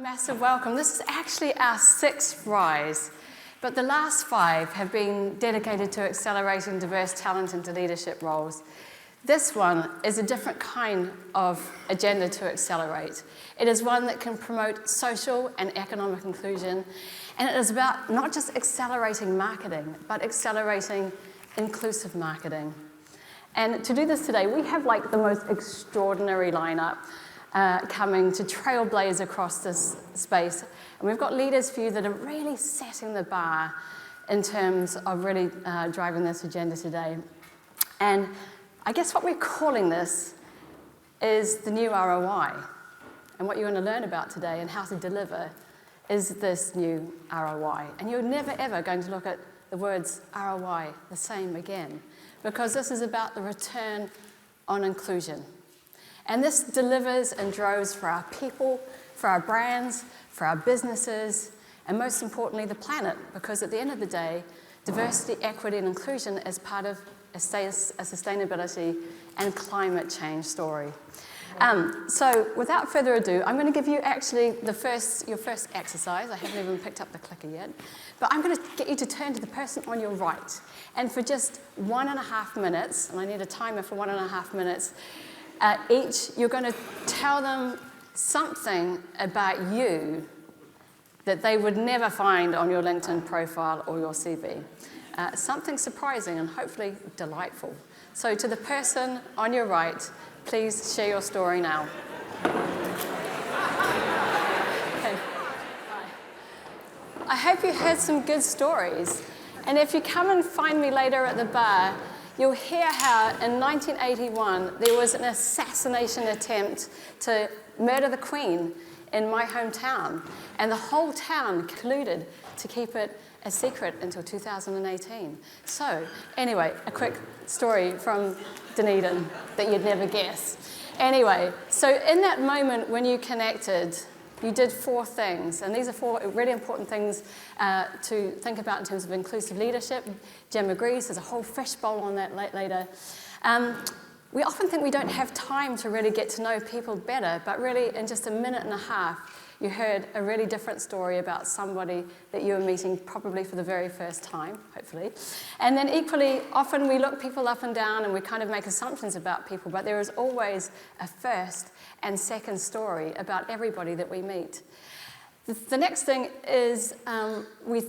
Massive welcome. This is actually our 6th Rise, but the last 5 have been dedicated to accelerating diverse talent into leadership roles. This one is a different kind of agenda to accelerate. It is one that can promote social and economic inclusion, and it is about not just accelerating marketing, but accelerating inclusive marketing. And to do this today, we have like the most extraordinary lineup coming to trailblaze across this space. And we've got leaders for you that are really setting the bar in terms of really driving this agenda today. And I guess what we're calling this is the new ROI. And what you're going to learn about today and how to deliver is this new ROI. And you're never, ever going to look at the words ROI the same again, because this is about the return on inclusion. And this delivers and drives for our people, for our brands, for our businesses, and most importantly, the planet, because at the end of the day, diversity, equity, and inclusion is part of a sustainability and climate change story. So without further ado, I'm going to give you actually your first exercise. I haven't even picked up the clicker yet. But I'm going to get you to turn to the person on your right. And for just 1.5 minutes, and I need a timer for 1.5 minutes, each, you're going to tell them something about you that they would never find on your LinkedIn profile or your CV. Something surprising and hopefully delightful. So to the person on your right, please share your story now. Okay. I hope you heard some good stories. And if you come and find me later at the bar, you'll hear how in 1981 there was an assassination attempt to murder the Queen in my hometown. And the whole town colluded to keep it a secret until 2018. So, anyway, a quick story from Dunedin that you'd never guess. Anyway, so in that moment when you connected, you did 4 things, and these are 4 really important things to think about in terms of inclusive leadership. Jim agrees, there's a whole fishbowl on that later. We often think we don't have time to really get to know people better, but really in just a minute and a half, you heard a really different story about somebody that you were meeting probably for the very first time, hopefully. And then equally, often we look people up and down and we kind of make assumptions about people, but there is always a first and second story about everybody that we meet. The next thing is we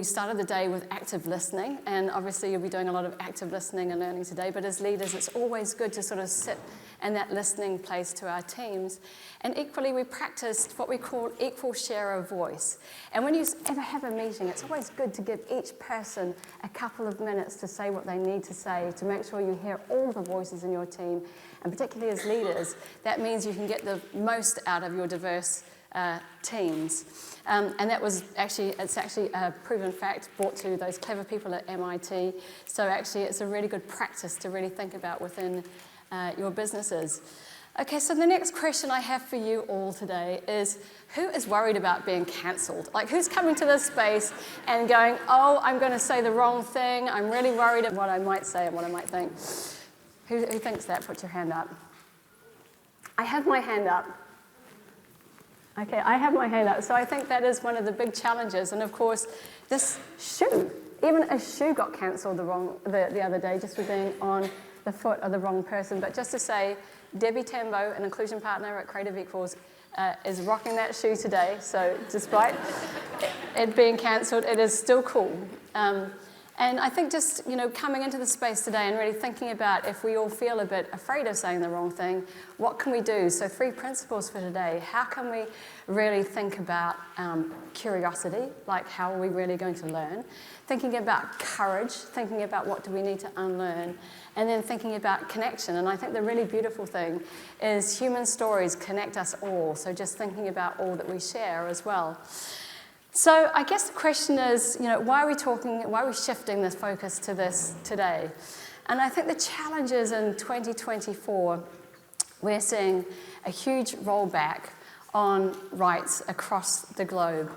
started the day with active listening, and obviously you'll be doing a lot of active listening and learning today, but as leaders, it's always good to sort of sit in that listening place to our teams. And equally, we practiced what we call equal share of voice. And when you ever have a meeting, it's always good to give each person a couple of minutes to say what they need to say, to make sure you hear all the voices in your team. And particularly as leaders, that means you can get the most out of your diverse teams. And that was it's actually a proven fact brought to those clever people at MIT. So actually, it's a really good practice to really think about within your businesses. Okay, so the next question I have for you all today is, who is worried about being cancelled? Like, who's coming to this space and going, oh, I'm going to say the wrong thing, I'm really worried about what I might say and what I might think. Who thinks that? Put your hand up. I have my hand up. Okay, I have my hand up. So I think that is one of the big challenges. And of course, this shoe, even a shoe got cancelled the other day just for being on the foot of the wrong person. But just to say, Debbie Tambo, an inclusion partner at Creative Equals, is rocking that shoe today. So despite it being cancelled, it is still cool. And I think just, coming into the space today and really thinking about if we all feel a bit afraid of saying the wrong thing, what can we do? So 3 principles for today. How can we really think about curiosity, like how are we really going to learn? Thinking about courage, thinking about what do we need to unlearn, and then thinking about connection. And I think the really beautiful thing is human stories connect us all. So just thinking about all that we share as well. So I guess the question is, why are we shifting this focus to this today? And I think the challenge is in 2024, we're seeing a huge rollback on rights across the globe.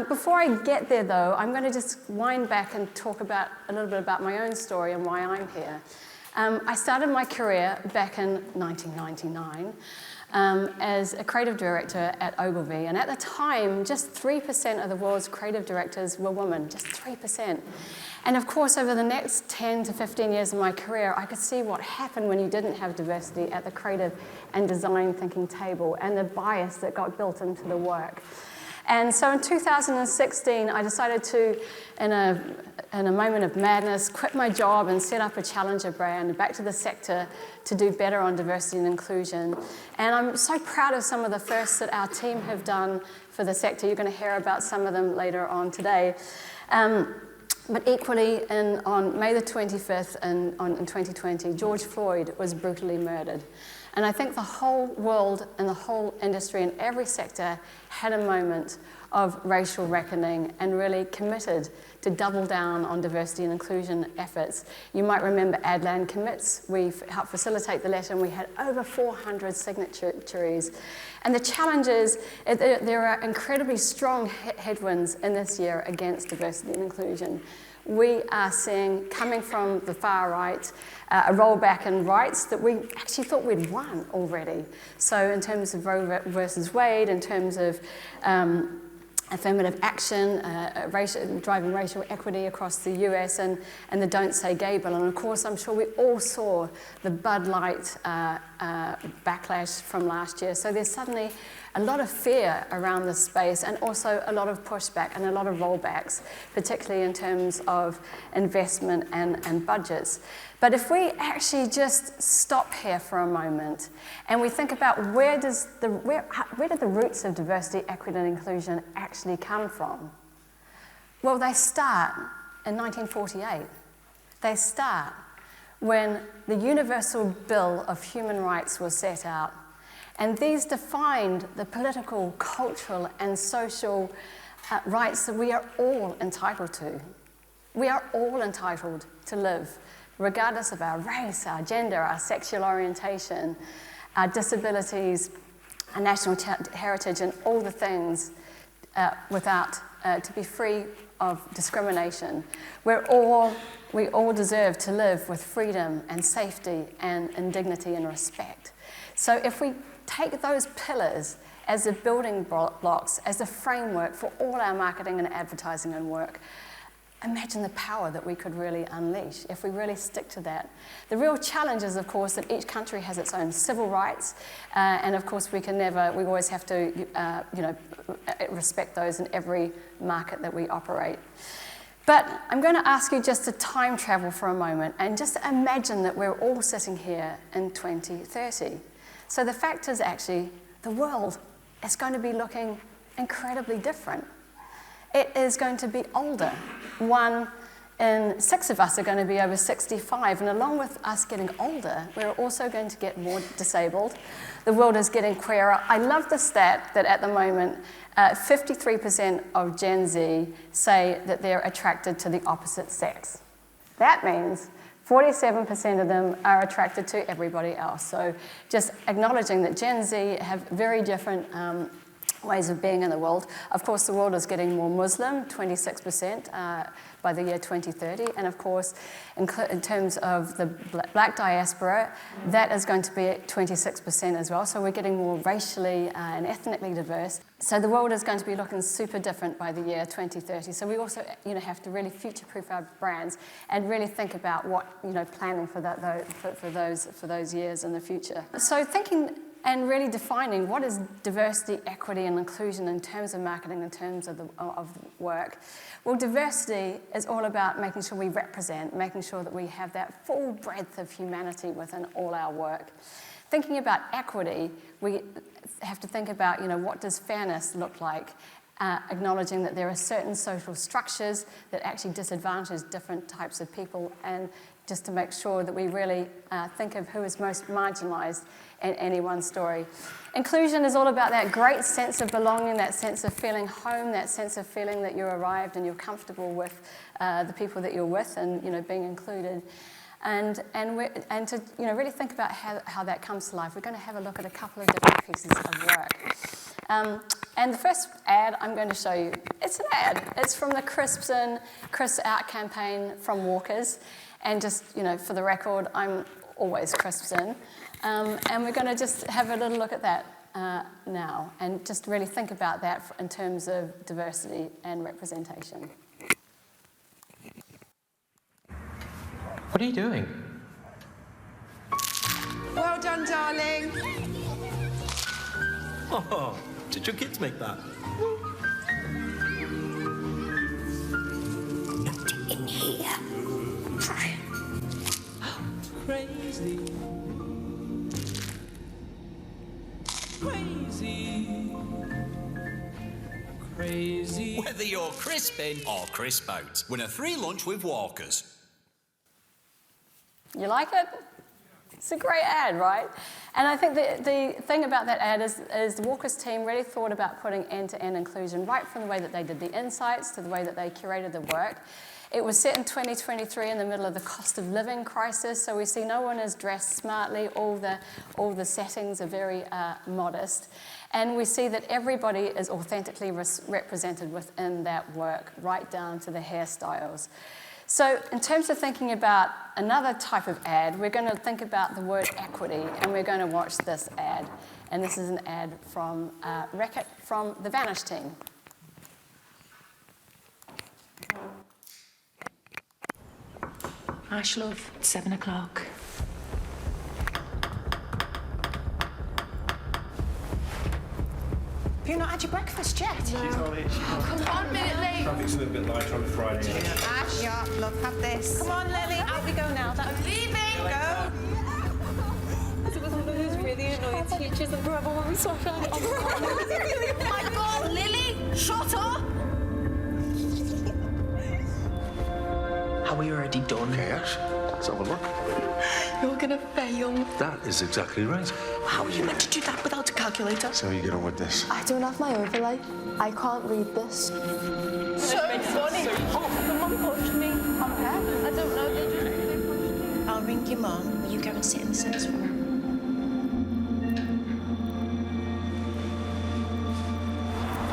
Before I get there, though, I'm going to just wind back and talk a little bit about my own story and why I'm here. I started my career back in 1999 as a creative director at Ogilvy. And at the time, just 3% of the world's creative directors were women, just 3%. And of course, over the next 10 to 15 years of my career, I could see what happened when you didn't have diversity at the creative and design thinking table, and the bias that got built into the work. And so in 2016, I decided to, in a moment of madness, quit my job and set up a challenger brand back to the sector to do better on diversity and inclusion. And I'm so proud of some of the firsts that our team have done for the sector. You're going to hear about some of them later on today. But equally, on May the 25th in 2020, George Floyd was brutally murdered. And I think the whole world and the whole industry and every sector had a moment of racial reckoning and really committed to double down on diversity and inclusion efforts. You might remember Adland Commits. We helped facilitate the letter, and we had over 400 signatories. And the challenge is there are incredibly strong headwinds in this year against diversity and inclusion. We are seeing, coming from the far right, a rollback in rights that we actually thought we'd won already. So in terms of Roe versus Wade, in terms of affirmative action, driving racial equity across the US, and the Don't Say Gay bill. And of course, I'm sure we all saw the Bud Light backlash from last year. So there's suddenly a lot of fear around this space, and also a lot of pushback and a lot of rollbacks, particularly in terms of investment and budgets. But if we actually just stop here for a moment and we think about where did the roots of diversity, equity, and inclusion actually come from? Well, they start in 1948. They start when the Universal Bill of Human Rights was set out. And these defined the political, cultural, and social rights that we are all entitled to. We are all entitled to live, regardless of our race, our gender, our sexual orientation, our disabilities, our national heritage, and all the things to be free of discrimination. We all deserve to live with freedom and safety and dignity and respect. So if we take those pillars as the building blocks, as the framework for all our marketing and advertising and work, imagine the power that we could really unleash if we really stick to that. The real challenge is, of course, that each country has its own civil rights, and of course we always have to, respect those in every market that we operate. But I'm going to ask you just to time travel for a moment and just imagine that we're all sitting here in 2030. So the fact is actually the world is going to be looking incredibly different. It is going to be older. 1 in 6 of us are going to be over 65, and along with us getting older, we're also going to get more disabled. The world is getting queerer. I love the stat that at the moment, 53% of Gen Z say that they're attracted to the opposite sex. That means 47% of them are attracted to everybody else. So just acknowledging that Gen Z have very different ways of being in the world. Of course, the world is getting more Muslim, 26% by the year 2030. And of course, in terms of the black diaspora, that is going to be at 26% as well. So we're getting more racially and ethnically diverse. So the world is going to be looking super different by the year 2030. So we also, have to really future-proof our brands and really think about what, planning for that for those years in the future. So thinking and really defining what is diversity, equity, and inclusion in terms of marketing, in terms of work. Well, diversity is all about making sure we represent, making sure that we have that full breadth of humanity within all our work. Thinking about equity, we have to think about, what does fairness look like? Acknowledging that there are certain social structures that actually disadvantage different types of people, and just to make sure that we really think of who is most marginalised in any one story. Inclusion is all about that great sense of belonging, that sense of feeling home, that sense of feeling that you're arrived and you're comfortable with the people that you're with, and being included. And to really think about how that comes to life. We're going to have a look at a couple of different pieces of work. And the first ad I'm going to show you, it's an ad. It's from the Crisps Out campaign from Walkers. And just, for the record, I'm always Crisps In. And we're going to just have a little look at that now and just really think about that in terms of diversity and representation. What are you doing? Well done, darling. Oh, did your kids make that? In here. Crazy. Crazy. Crazy. Whether you're crispin or crisp out, win a free lunch with Walkers. You like it? It's a great ad, right? And I think the thing about that ad is the Walkers team really thought about putting end-to-end inclusion right from the way that they did the insights to the way that they curated the work. It was set in 2023 in the middle of the cost of living crisis, so we see no one is dressed smartly, all the settings are very modest, and we see that everybody is authentically represented within that work, right down to the hairstyles. So in terms of thinking about another type of ad, we're going to think about the word equity, and we're going to watch this ad. And this is an ad from Reckitt from the Vanish team. Ash, love, it's 7 o'clock. Have you not had your breakfast yet? She's on it. Come on, minute late. Traffic's a little bit lighter on a Friday. Ash, yeah, love, have this. Come on, Lily, out we go now. I'm leaving. Go. It was one of those really annoying teachers and forever when we saw her. Oh my God, Lily, shut up. Are we already done? Okay, Ash, let's have a look. You're gonna fail. That is exactly right. How are you meant to do that without a calculator? So you get on with this. I don't have my overlay. I can't read this. So funny. Someone pushed me. Okay. I don't know. They pushed me. I'll ring your mum. Will you go and sit in the sense room?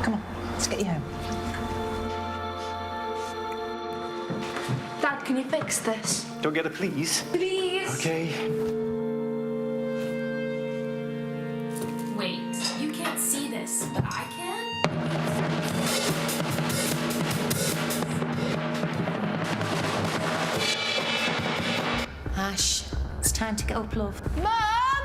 Come on, let's get you home. Dad, can you fix this? Don't get a please. Please. Okay. Wait, you can't see this, but I can? Ash, it's time to get up, love. Mum,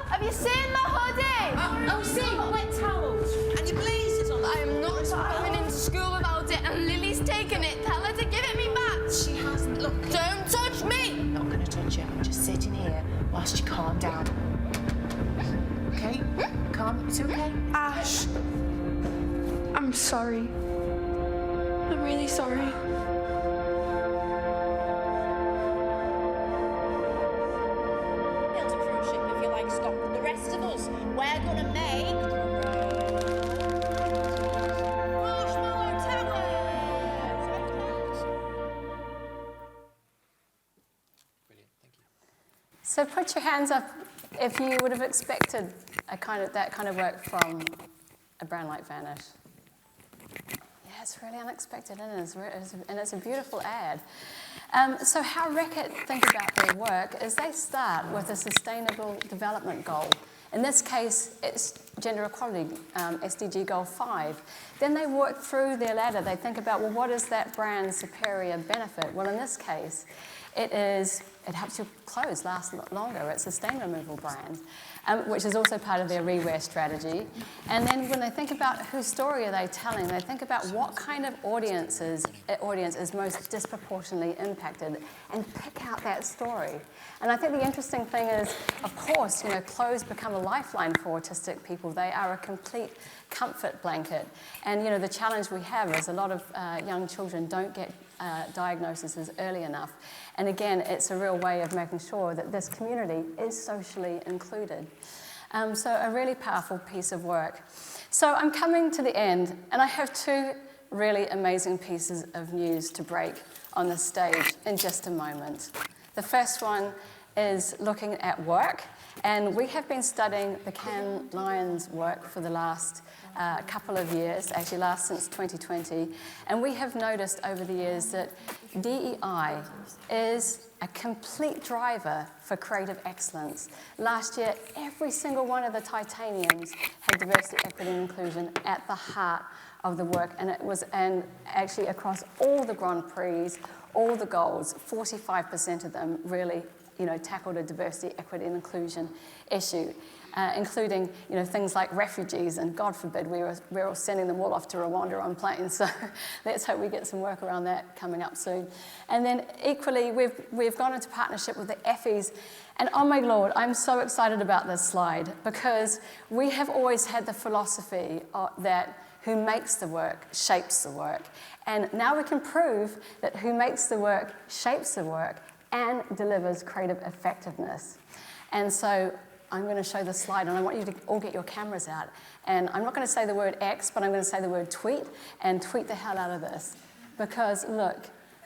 have you seen my hoodie? Oh, see, wet towels. And your blazers on. I am not coming into school without it, and Lily's taken it. Tell her to give it me back. She hasn't. Look. Don't touch me. I'm not going to touch you. I'm just sitting here whilst you calm down. Okay? Calm. It's okay. Ash, I'm sorry. I'm really sorry. Build a cruise ship if you like, Scott, but the rest of us, we're gonna make Marshmallow Towers. So put your hands up if you would have expected that kind of work from a brand like Vanish. Yeah, it's really unexpected, and it's a beautiful ad. So how Reckitt think about their work is they start with a sustainable development goal. In this case, it's gender equality, SDG goal 5. Then they work through their ladder. They think about, well, what is that brand's superior benefit? Well, in this case, it helps your clothes last longer. It's a stain removal brand, which is also part of their rewear strategy. And then when they think about whose story are they telling, they think about what kind of audience is most disproportionately impacted and pick out that story. And I think the interesting thing is, of course, clothes become a lifeline for autistic people. They are a complete comfort blanket. And, the challenge we have is a lot of young children don't get diagnoses early enough. And again, it's a real way of making sure that this community is socially included. So a really powerful piece of work. So I'm coming to the end, and I have two really amazing pieces of news to break on the stage in just a moment. The first one is looking at work, and we have been studying the Cannes Lions work for the last couple of years, actually last since 2020, and we have noticed over the years that DEI is a complete driver for creative excellence. Last year, every single one of the titaniums had diversity, equity, and inclusion at the heart of the work, and actually across all the Grand Prix, all the goals, 45% of them really, tackled a diversity, equity, and inclusion issue. Including, things like refugees, and God forbid we're all sending them all off to Rwanda on planes. So let's hope we get some work around that coming up soon. And then equally, we've gone into partnership with the Effies, and oh my Lord, I'm so excited about this slide because we have always had the philosophy that who makes the work shapes the work, and now we can prove that who makes the work shapes the work and delivers creative effectiveness. And so I'm going to show the slide, and I want you to all get your cameras out. And I'm not going to say the word X, but I'm going to say the word tweet, and tweet the hell out of this. Because look,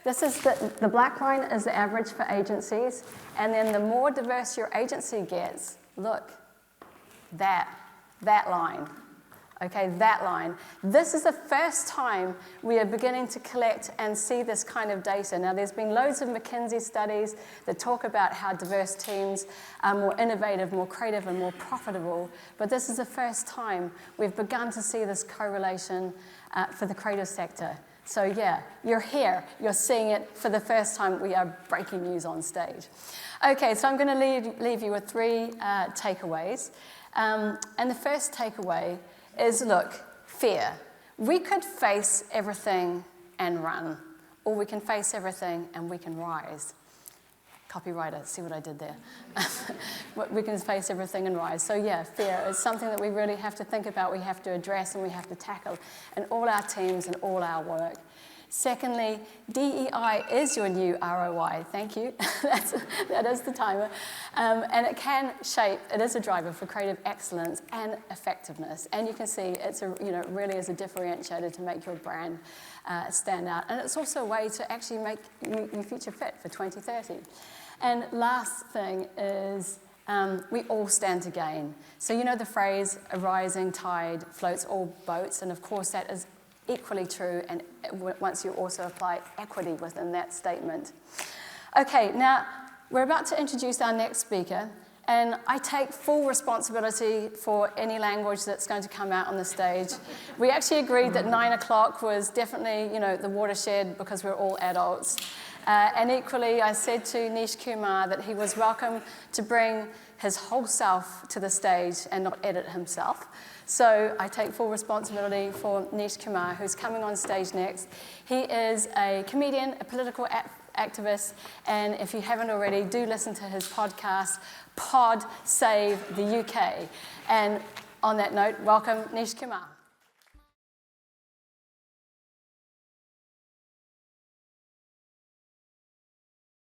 this is the black line is the average for agencies, and then the more diverse your agency gets, look, that line. Okay, that line. This is the first time we are beginning to collect and see this kind of data. Now, there's been loads of McKinsey studies that talk about how diverse teams are more innovative, more creative, and more profitable. But this is the first time we've begun to see this correlation for the creative sector. So yeah, you're here. You're seeing it for the first time. We are breaking news on stage. Okay, so I'm going to leave you with 3 takeaways. And the first takeaway is, look, fear. We could face everything and run, or we can face everything and we can rise. Copywriter, see what I did there? We can face everything and rise. So yeah, fear is something that we really have to think about, we have to address, and we have to tackle in all our teams and all our work. Secondly, DEI is your new ROI. Thank you. that is the timer. And it can shape, it is a driver for creative excellence and effectiveness. And you can see it's really is a differentiator to make your brand stand out. And it's also a way to actually make you future fit for 2030. And last thing is we all stand to gain. So you know the phrase, a rising tide floats all boats. And of course that is equally true, and once you also apply equity within that statement. Okay, now we're about to introduce our next speaker, and I take full responsibility for any language that's going to come out on the stage. We actually agreed that 9 o'clock was definitely, the watershed because we're all adults. And equally, I said to Nish Kumar that he was welcome to bring his whole self to the stage and not edit himself. So I take full responsibility for Nish Kumar, who's coming on stage next. He is a comedian, a political activist, and if you haven't already, do listen to his podcast, Pod Save the UK. And on that note, welcome Nish Kumar.